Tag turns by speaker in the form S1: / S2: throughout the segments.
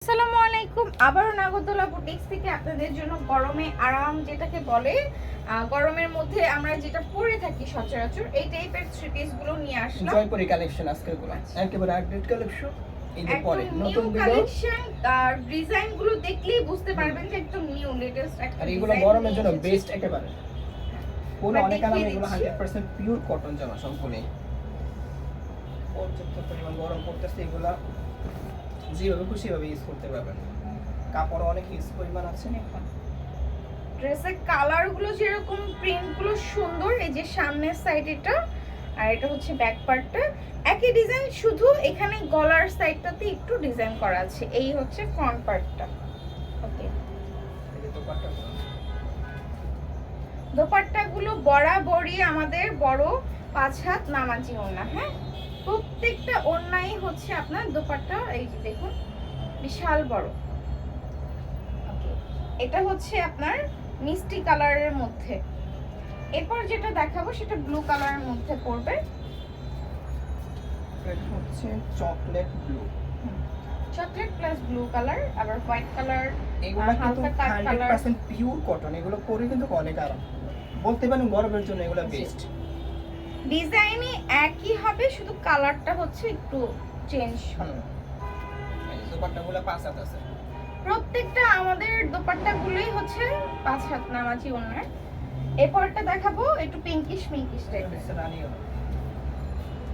S1: আসসালামু আলাইকুম। আবারও নাগরদোলা বুটিক্স থেকে আপনাদের জন্য গরমে আরাম যেটাকে বলে, গরমের মধ্যে আমরা যেটা পরে থাকি সচরাচর এই টাইপের থ্রি পিস গুলো নিয়ে আসলাম।
S2: জয়পুরি কালেকশন আজকের গুলো একেবারে আপডেট কালেকশন। এই যে পরে নতুন
S1: কালেকশন আর ডিজাইন গুলো দেখলেই বুঝতে পারবেন যে একদম নিউ লেটেস্ট একটা।
S2: আর এগুলো গরমের জন্য বেস্ট একেবারে। পুরো অনেক আরাম, এগুলো 100% পিওর কটন জামা সম্পূর্ণ। পর্যাপ্ত পরিমাণ গরম পড়তেছে, এগুলো যেভাবে খুশি ভাবে ইউজ করতে পারবেন। কাপড় অনেক ইউজ পরিমাণ আছে।
S1: ড্রেসের কালার গুলো যেরকম, প্রিন্ট গুলো সুন্দর। এই যে সামনের সাইড এটা, আর এটা হচ্ছে ব্যাক পার্টটা একই ডিজাইন, শুধু এখানে গলার সাইডটাতে একটু ডিজাইন করা আছে। এই হচ্ছে ফ্রন্ট পার্টটা। ওকে,
S2: এই যে
S1: দোপাট্টা গুলো বরাবরই আমাদের বড় 5 হাত নামাজি ওড়না। হ্যাঁ, প্রত্যেকটা ওড়নাই হচ্ছে আপনার দোপাট্টা। এই যে দেখুন বিশাল বড়। ওকে, এটা হচ্ছে আপনার মিষ্টি কালারের মধ্যে। এরপর যেটা দেখাবো সেটা ব্লু কালারের মধ্যে পড়বে।
S2: এটা হচ্ছে chocolate blue,
S1: chocolate plus blue colour, আবার হোয়াইট কালার।
S2: এগুলো কিন্তু 100% পিওর কটন। এগুলো পরে কিন্তু অনেক আরাম, বলতে পারেন গরমের জন্য এগুলো বেস্ট।
S1: ডিজাইনই একই হবে, শুধু কালারটা হচ্ছে একটু চেঞ্জ হবে।
S2: এই দোপাট্টাগুলো 5 হাত আছে।
S1: প্রত্যেকটা আমাদের দোপাট্টাগুলোই হচ্ছে 5 হাত নামাজি ওড়নার। এরপরটা দেখাবো একটু পিঙ্কিশ টাইপের।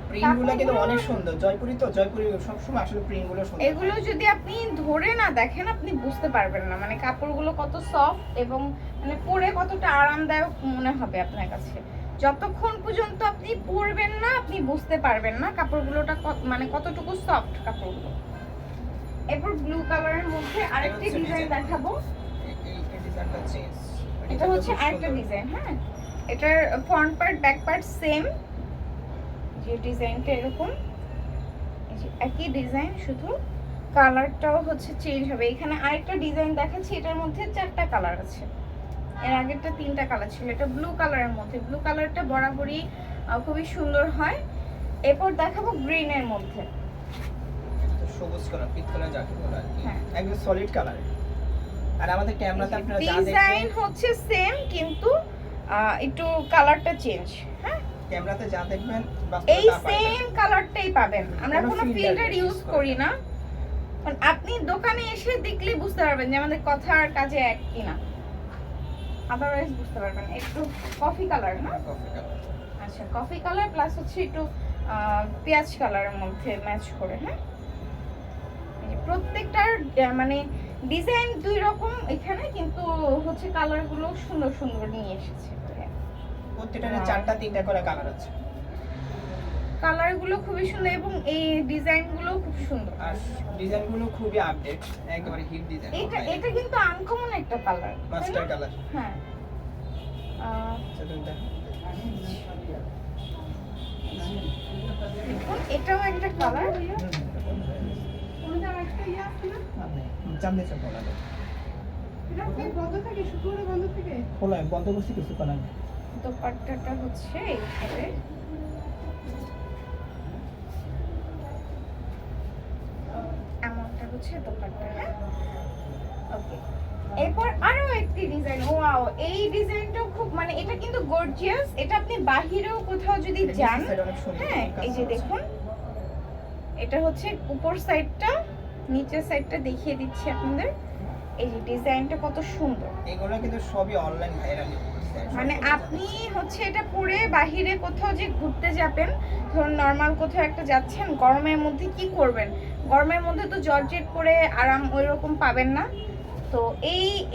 S2: প্রিন্টগুলো কিন্তু অনেক সুন্দর। জয়পুরি তো, জয়পুরি সবসময় আসলে প্রিন্টগুলো সুন্দর।
S1: এগুলো যদি আপনি ধরে না দেখেন আপনি বুঝতে পারবেন না, মানে কাপড়গুলো কত সফট এবং মানে পরে কতটা আরামদায়ক মনে হবে আপনার কাছে। যতক্ষণ পর্যন্ত আপনি পরবেন না আপনি বুঝতে পারবেন না কাপড়গুলোটা মানে কতটুকু সফট কাপড়গুলো। এরপর ব্লু কালারের মধ্যে আরেকটি ডিজাইন দেখাবো।
S2: এই ডিজাইনটা চেঞ্জ,
S1: এটা হচ্ছে আরেকটা ডিজাইন। হ্যাঁ, এটার front part back part same, যে ডিজাইনটা এরকম, এই যে একই ডিজাইন, শুধু কালারটাও হচ্ছে চেঞ্জ হবে। এখানে আরেকটা ডিজাইন দেখাচ্ছি, এটার মধ্যে 4টা কালার আছে। এর আগেরটা 3টা কালার ছিল। এটা ব্লু কালারের মধ্যে, ব্লু কালারটা বরাবরই খুবই সুন্দর হয়। এরপর দেখাবো গ্রিনের মধ্যে,
S2: সবুজ কালার, পিঙ্ক কালার যাকে বলে আর কি,
S1: হ্যাঁ
S2: একদম সলিড কালার। আর আমাদের ক্যামেরাতে আপনারা যা দেখবেন
S1: ডিজাইন হচ্ছে সেম, কিন্তু একটু কালারটা চেঞ্জ। হ্যাঁ,
S2: ক্যামেরাতে যা দেখবেন
S1: এই সেম কালারটাই পাবেন। আমরা কোনো ফিল্টার ইউজ করি না, কারণ আপনি দোকানে এসে দেখলে বুঝতে পারবেন যে আমাদের কথা আর কাজে এক কিনা, আদারওয়াইজ বুঝতে পারবেন। একটু কফি কালার না,
S2: কফি কালার।
S1: আচ্ছা কফি কালার প্লাস হচ্ছে একটু পেঁয়াজ কালারের মধ্যে ম্যাচ করে। হ্যাঁ, প্রত্যেকটার মানে ডিজাইন দুই রকম এখানে, কিন্তু হচ্ছে কালারগুলো সুন্দর সুন্দর নিয়ে এসেছে।
S2: প্রত্যেকটারে 4টা 3টা করে কালার আছে।
S1: কালারগুলো খুবই সুন্দর এবং এই ডিজাইনগুলো খুব সুন্দর।
S2: আর ডিজাইনগুলো খুবই আপডেট, একেবারে হিট ডিজাইন।
S1: এটা কিন্তু আনকমন একটা কালার,
S2: মাস্টার কালার।
S1: হ্যাঁ,
S2: সেটা
S1: দেখুন এটাও একটা কালার।
S2: জানতে চাও বলা যায়, খোলা বন্ধ করছি কিছু করার নেই।
S1: দোপাট্টাটা হচ্ছে এইভাবে, এমনটা হচ্ছে দোপাট্টা। হ্যাঁ, ওকে। এরপর আরো একটি ডিজাইন, ওয়াও, এই ডিজাইনটাও খুব মানে এটা কিন্তু গর্জিয়াস। এটা আপনি বাহিরেও কোথাও যদি যান, হ্যাঁ এই যে দেখুন, এটা হচ্ছে উপর সাইডটা, নিচের সাইডটা দেখিয়ে দিচ্ছি আপনাদের। এই যে ডিজাইনটা কত সুন্দর।
S2: এগুলো কিন্তু সবই অনলাইন ভাইরাল।
S1: মানে আপনি হচ্ছে এটা পরে বাহিরে কোথাও যে ঘুরতে যাবেন, ধরুন নর্মাল কোথাও একটা যাচ্ছেন, গরমের মধ্যে কি করবেন, গরমের মধ্যে তো জর্জেট পরে আরাম ওই রকম পাবেন না। তো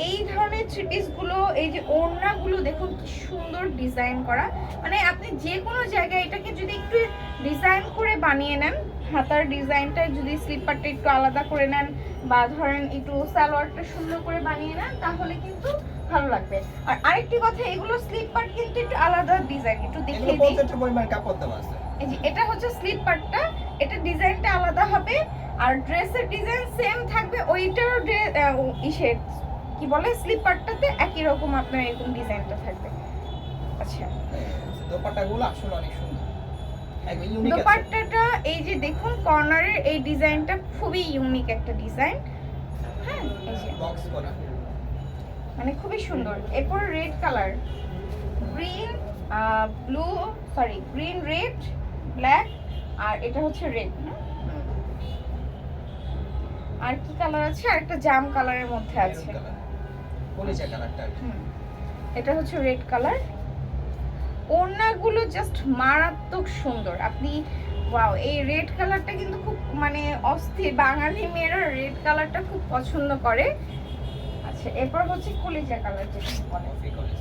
S1: এই ধরনের থ্রি পিসগুলো, এই যে ওড়নাগুলো দেখুন কি সুন্দর ডিজাইন করা। মানে আপনি যে কোনো জায়গায় এটাকে যদি একটু ডিজাইন করে বানিয়ে নেন, হাতার ডিজাইনটা যদি স্লিপারটা একটু আলাদা করে নেন, বা ধরেন একটু সালোয়ারটা সুন্দর করে বানিয়ে নেন, তাহলে কিন্তু ভালো লাগবে। আর আরেকটি কথা, এগুলো স্লিপ পার্ট কিন্তু একটু আলাদা ডিজাইন, একটু দেখিয়ে দিই।
S2: কত পরিমাণ কাপড় দেওয়া আছে।
S1: এই যে এটা হচ্ছে স্লিপ পার্টটা, এটা ডিজাইনটা আলাদা হবে, আর ড্রেসের ডিজাইন সেম থাকবে। ওইটার ইসের কি বলে স্লিপ পার্টটাতে একই রকম আপনার এরকম ডিজাইনটা থাকবে। আচ্ছা,
S2: দোপাট্টাগুলো আসলে অনেক সুন্দর, একদম ইউনিক আছে।
S1: দোপাট্টাটা এই যে দেখুন কর্নারের এই ডিজাইনটা খুবই ইউনিক একটা ডিজাইন। হ্যাঁ এই যে
S2: বক্স করা।
S1: মানে খুবই সুন্দর। এরপর red colour, green blue sorry green red black, আর এটা হচ্ছে রেড। আর কি কালার আছে? আর একটা জাম কালারের মধ্যে আছে।
S2: কলিজা কালারটা।
S1: এটা হচ্ছে রেড কালার। ওড়নাগুলো জাস্ট মারাত্মক সুন্দর। আপনি ওয়াও, এই রেড কালারটা কিন্তু খুব মানে অস্থির। বাঙালি মেয়েরা রেড কালারটা খুব পছন্দ করে। আচ্ছা, এরপর হচ্ছে কলিজা কালার, যেটা বলে।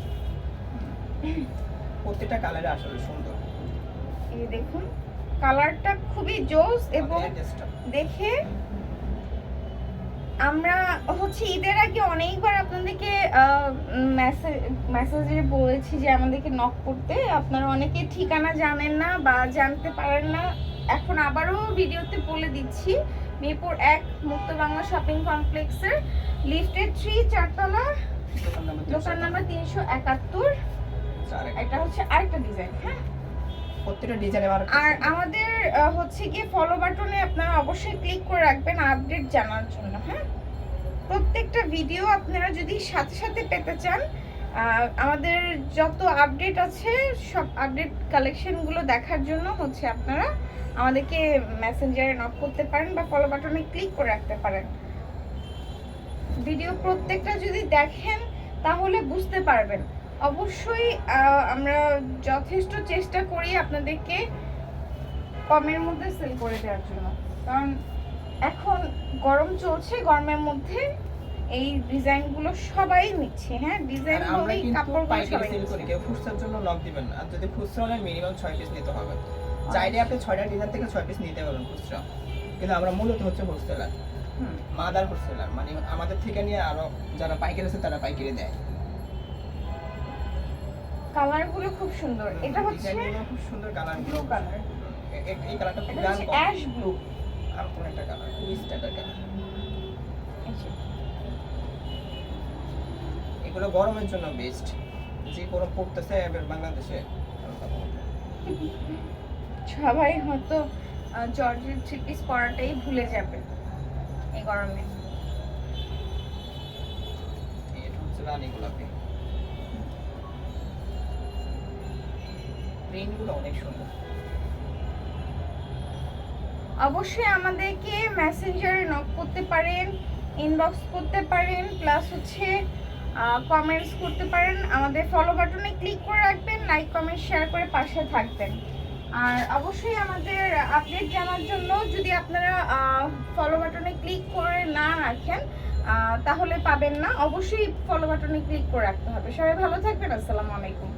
S2: প্রত্যেকটা কালারে আসলে সুন্দর।
S1: এই দেখুন কালারটা খুবই জোস। এবং দেখে আমরা হচ্ছে ঈদের আগে অনেকবার আপনাদেরকে মেসেজে বলেছি যে আমাদেরকে নক করতে। আপনারা অনেকে ঠিকানা জানেন না বা জানতে পারেন না, এখন আবারও ভিডিওতে বলে দিচ্ছি। মিরপুর 1 মুক্ত বাংলা শপিং কমপ্লেক্সের লিফটেড 3 চারতলা, দোকান নাম্বার 371। এটা হচ্ছে আরেকটা ডিজাইন। হ্যাঁ,
S2: প্রত্যেকটা ডিজাইনে
S1: আর আমাদের হচ্ছে গিয়ে ফলো বাটনে আপনারা অবশ্যই ক্লিক করে রাখবেন আপডেট জানার জন্য। হ্যাঁ, প্রত্যেকটা ভিডিও আপনারা যদি সাথে সাথে পেতে চান, আমাদের যত আপডেট আছে সব আপডেট কালেকশনগুলো দেখার জন্য হচ্ছে আপনারা আমাদেরকে মেসেঞ্জারে নক করতে পারেন বা ফলো বাটনে ক্লিক করে রাখতে পারেন। ভিডিও প্রত্যেকটা যদি দেখেন তাহলে বুঝতে পারবেন। অবশ্যই আমরা যথেষ্ট চেষ্টা করি আপনাদেরকে কমের মধ্যে সেল করে দেওয়ার জন্য, কারণ এখন গরম চলছে, গরমের মধ্যে এই ডিজাইনগুলো সবাই নিচ্ছে। হ্যাঁ, ডিজাইন বলেই কাপড়গুলো সবাই
S2: সেল করি। কেউ খুচরার জন্য নক দিবেন না। আর যদি খুচরা হলে মিনিমাম 6 পিস নিতে হবে। চাইলে আপনি 6টা ডিজাইন থেকে 6 পিস নিতে পারবেন খুচরা, কিন্তু আমরা মূলত হচ্ছে হোলসেলার, মাদার হোলসেলার, মানে আমাদের থেকে নিয়ে আরো যারা পাইকারি আছে তারা পাইকারি দেয়।
S1: কালারগুলো খুব সুন্দর। এটা হচ্ছে
S2: খুব সুন্দর কালার,
S1: ব্লু কালার।
S2: এই কালারটা খুব
S1: এটা হচ্ছে অ্যাশ ব্লু।
S2: আর কোন একটা কালার খুব স্ট্যান্ডার্ড কালার। এগুলো গরমের জন্য বেস্ট। যে গরম পড়তেছে এবার বাংলাদেশে,
S1: সবাই হয়তো জর্জেট থ্রি পিস পরাটাই ভুলে যাবে এই গরমে।
S2: এটা হচ্ছে রানী গোলাপি। প্রিন্টগুলো অনেক সুন্দর।
S1: অবশ্যই আমাদেরকে মেসেঞ্জারে নক করতে পারেন, ইনবক্স করতে পারেন, প্লাস হচ্ছে কমেন্টস করতে পারেন। আমাদের ফলো বাটনে ক্লিক করে রাখবেন, লাইক কমেন্ট শেয়ার করে পাশে থাকবেন। আর অবশ্যই আমাদের আপডেট জানার জন্য যদি আপনারা ফলো বাটনে ক্লিক করে না রাখেন তাহলে পাবেন না। অবশ্যই ফলো বাটনে ক্লিক করে রাখতে হবে। সবাই ভালো থাকবেন। আসসালামু আলাইকুম।